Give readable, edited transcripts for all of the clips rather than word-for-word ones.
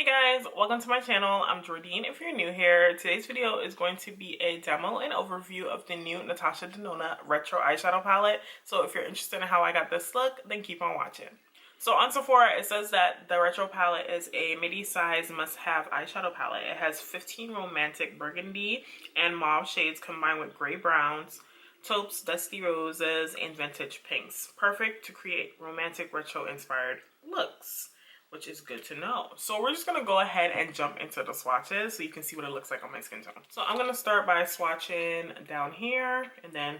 Hey guys, welcome to my channel. I'm Jordine if you're new here. Today's video is going to be a demo and overview of the new Natasha Denona retro eyeshadow palette. So if you're interested in how I got this look, then keep on watching. So on Sephora, it says that the retro palette is a midi-size must-have eyeshadow palette. It has 15 romantic burgundy and mauve shades combined with gray browns, taupes, dusty roses, and vintage pinks. Perfect to create romantic retro-inspired looks, which is good to know. So we're just gonna go ahead and jump into the swatches so you can see what it looks like on my skin tone. So I'm gonna start by swatching down here and then,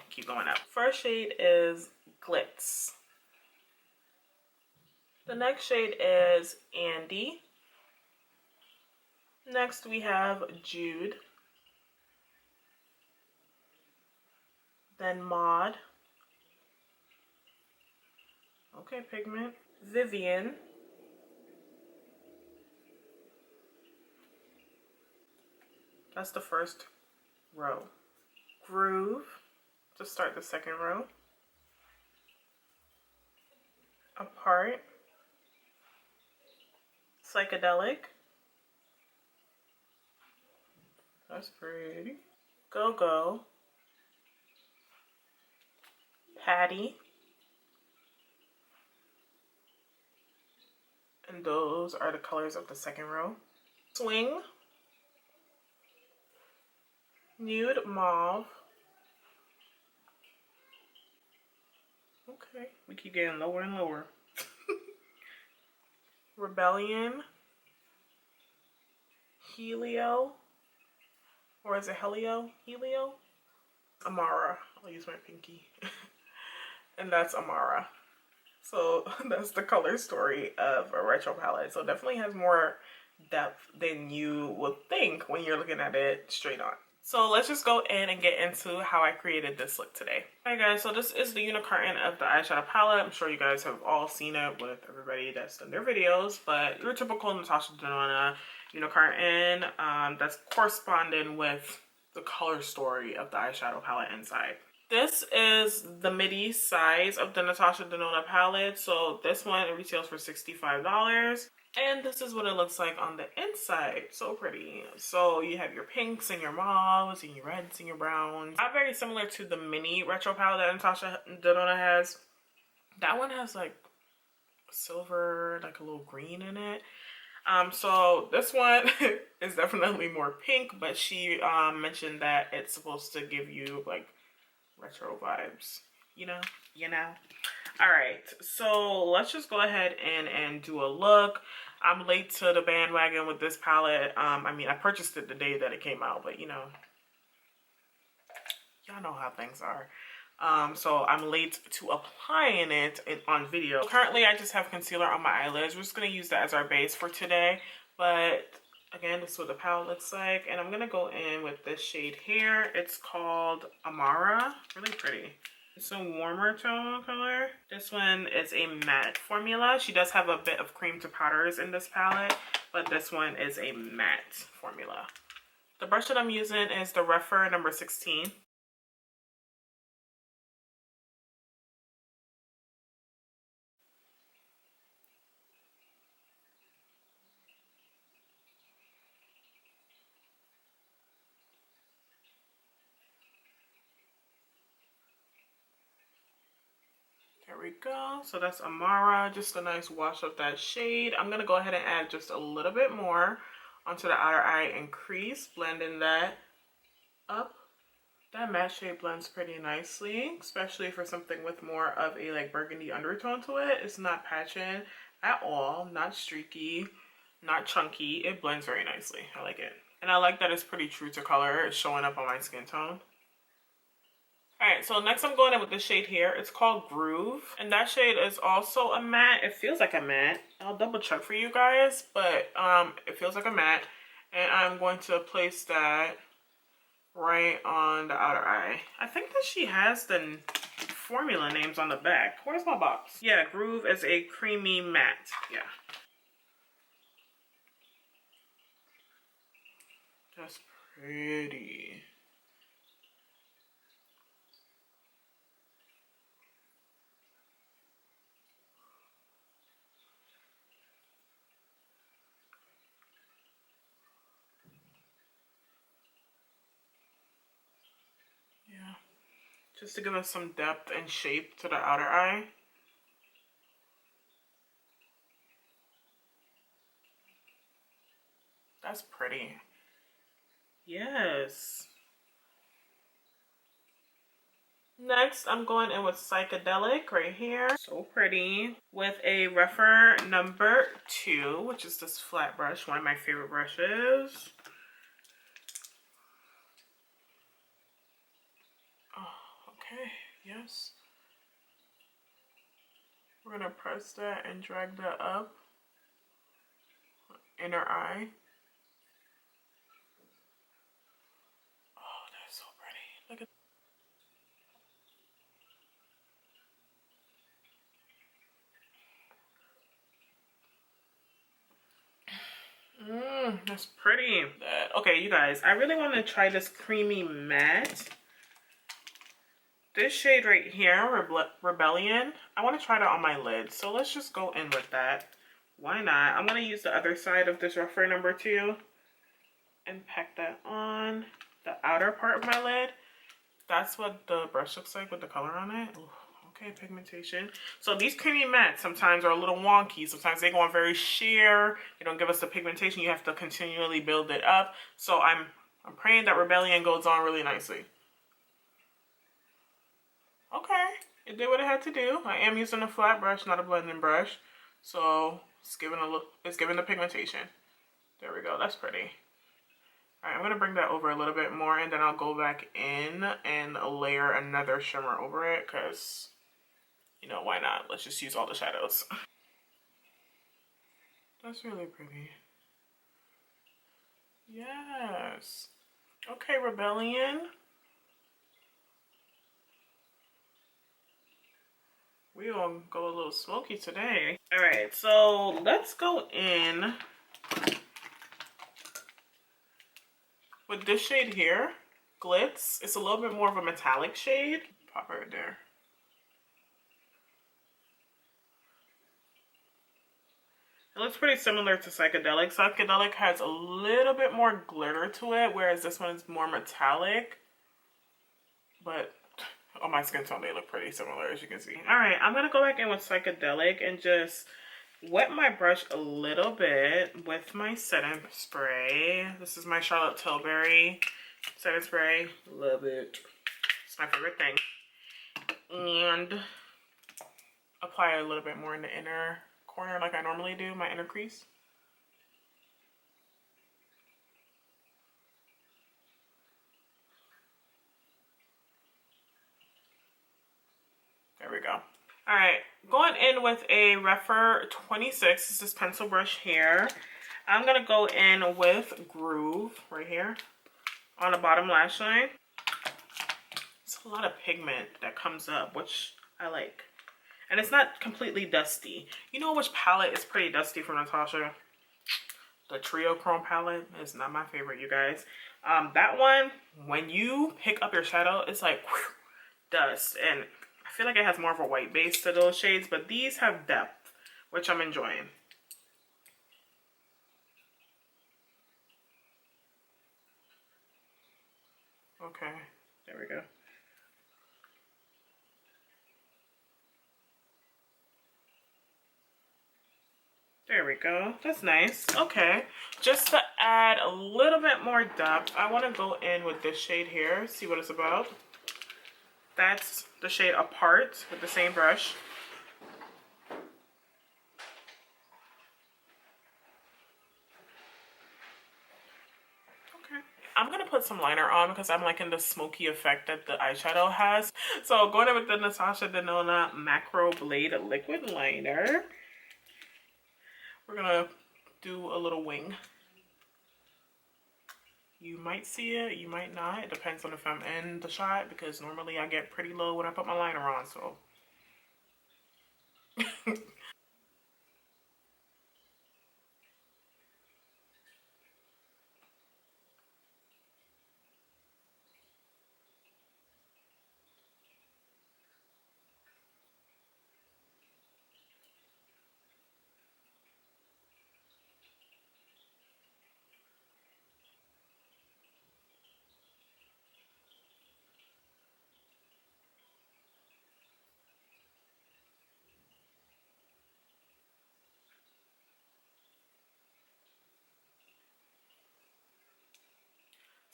keep going up. First shade is Glitz. The next shade is Andy. Next we have Jude. Then Maud. Okay, Pigment. Vivian. That's the first row. Groove to start the second row. Apart. Psychedelic. That's pretty. Go Go. Patty. And those are the colors of the second row. Swing. Nude Mauve. Okay, we keep getting lower and lower. Rebellion. Helio. Or is it Helio? Helio? Amara. I'll use my pinky. And that's Amara. So that's the color story of a retro palette. So definitely has more depth than you would think when you're looking at it straight on. So let's just go in and get into how I created this look today. Alright guys, so this is the unicorn of the eyeshadow palette. I'm sure you guys have all seen it with everybody that's done their videos, but your typical Natasha Denona unicorn that's corresponding with the color story of the eyeshadow palette inside. This is the midi size of the Natasha Denona palette. So this one retails for $65. And this is what it looks like on the inside. So pretty. So you have your pinks and your mauves and your reds and your browns. Not very similar to the mini retro palette that Natasha Denona has. That one has like silver, like a little green in it. So this one is definitely more pink, but she mentioned that it's supposed to give you like retro vibes, you know. All right, so let's just go ahead and do a look. I'm late to the bandwagon with this palette. I mean, I purchased it the day that it came out, but y'all know how things are. So I'm late to applying it on video. Currently, I just have concealer on my eyelids. We're just gonna use that as our base for today. But again, this is what the palette looks like. And I'm gonna go in with this shade here. It's called Amara, really pretty. It's a warmer tone color. This one is a matte formula. She does have a bit of cream to powders in this palette, but this one is a matte formula. The brush that I'm using is the Rephr number 16. There we go. So that's Amara, just a nice wash of that shade. I'm gonna go ahead and add just a little bit more onto the outer eye and crease, blending that up. That matte shade blends pretty nicely, especially for something with more of a like burgundy undertone to it. It's not patching at all, not streaky, not chunky. It blends very nicely. I like it. And I like that it's pretty true to color. It's showing up on my skin tone. Alright, so next I'm going in with this shade here. It's called Groove. And that shade is also a matte. It feels like a matte. I'll double check for you guys, but it feels like a matte. And I'm going to place that right on the outer eye. I think that she has the formula names on the back. Where's my box? Yeah, Groove is a creamy matte. Yeah. That's pretty. just to give us some depth and shape to the outer eye. That's pretty. Yes. Next, I'm going in with Psychedelic right here. So pretty. With a Rephr number 2, which is this flat brush, one of my favorite brushes. Oh, okay. Yes. We're going to press that and drag that up. Inner eye. Oh, that's so pretty. Look at that's pretty. Okay, you guys, I really want to try this creamy matte. This shade right here, Rebellion, I want to try that on my lid. So let's just go in with that. Why not? I'm going to use the other side of this Rephr number 2 and pack that on the outer part of my lid. That's what the brush looks like with the color on it. Ooh, okay, pigmentation. So these creamy mattes sometimes are a little wonky. Sometimes they go on very sheer. They don't give us the pigmentation. You have to continually build it up. So I'm praying that Rebellion goes on really nicely. Okay, it did what it had to do. I am using a flat brush, not a blending brush. So it's giving a look, it's giving the pigmentation. There we go, that's pretty. Alright, I'm gonna bring that over a little bit more and then I'll go back in and layer another shimmer over it because, you know, why not? Let's just use all the shadows. That's really pretty. Yes. Okay, Rebellion. We gonna go a little smoky today. All right, so let's go in with this shade here, Glitz. It's a little bit more of a metallic shade. Pop it right there. It looks pretty similar to Psychedelic. Psychedelic has a little bit more glitter to it, whereas this one is more metallic. But on my skin tone, they look pretty similar, as you can see. All right, I'm gonna go back in with Psychedelic and just wet my brush a little bit with my setting spray. This is my Charlotte Tilbury setting spray. Love it. It's my favorite thing. And apply a little bit more in the inner corner like I normally do, my inner crease. There we go. All right, going in with a Rephr 26. This is pencil brush here. I'm gonna go in with Groove right here on the bottom lash line. It's a lot of pigment that comes up, which I like. And it's not completely dusty. You know which palette is pretty dusty from Natasha? The Trio Chrome palette is not my favorite, you guys. That one, when you pick up your shadow, it's like whew, dust. And I feel like it has more of a white base to those shades, but these have depth, which I'm enjoying. Okay, there we go. There we go. That's nice. Okay, just to add a little bit more depth, I want to go in with this shade here, see what it's about. That's the shade Apart with the same brush. Okay. I'm going to put some liner on because I'm liking the smoky effect that the eyeshadow has. So going in with the Natasha Denona Macro Blade Liquid Liner. We're going to do a little wing. You might see it, you might not. It depends on if I'm in the shot because normally I get pretty low when I put my liner on, so.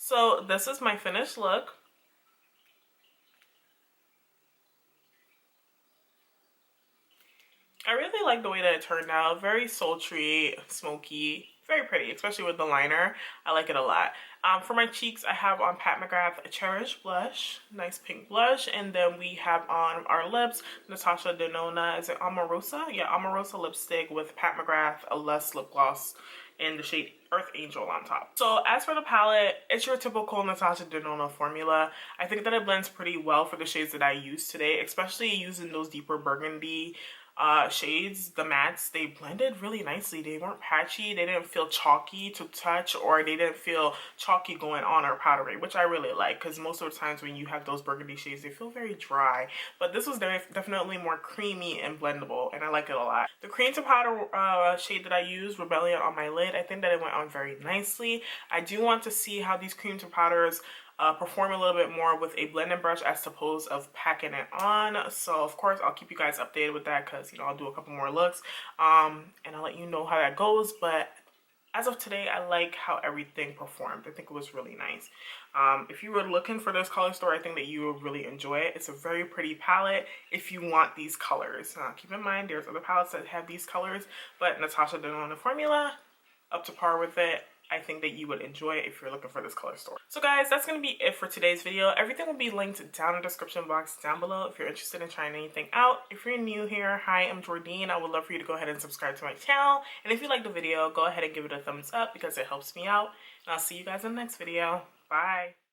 So this is my finished look. I really like the way that it turned out. Very sultry, smoky, very pretty, especially with the liner. I like it a lot. For my cheeks, I have on Pat McGrath a Cherish blush, nice pink blush, and then we have on our lips Natasha Denona, is it Amorosa? Yeah, Amorosa lipstick with Pat McGrath, a Less lip gloss in the shade Earth Angel on top. So as for the palette, it's your typical Natasha Denona formula. I think that it blends pretty well for the shades that I used today, especially using those deeper burgundy shades, the mattes. They blended really nicely. They weren't patchy, they didn't feel chalky to touch, or they didn't feel chalky going on or powdery, which I really like, because most of the times when you have those burgundy shades, they feel very dry. But this was definitely more creamy and blendable, and I like it a lot. The cream to powder shade that I used, Rebellion, on my lid, I think that it went on very nicely. I do want to see how these cream to powders perform a little bit more with a blending brush as opposed of packing it on. So of course I'll keep you guys updated with that, because you know, I'll do a couple more looks and I'll let you know how that goes. But as of today, I like how everything performed. I think it was really nice. If you were looking for this color store, I think that you would really enjoy it. It's a very pretty palette if you want these colors. Keep in mind, there's other palettes that have these colors, but Natasha Denona formula, up to par with it. I think that you would enjoy it if you're looking for this color store. So guys, that's going to be it for today's video. Everything will be linked down in the description box down below if you're interested in trying anything out. If you're new here, hi, I'm Jordine. I would love for you to go ahead and subscribe to my channel. And if you like the video, go ahead and give it a thumbs up because it helps me out. And I'll see you guys in the next video. Bye.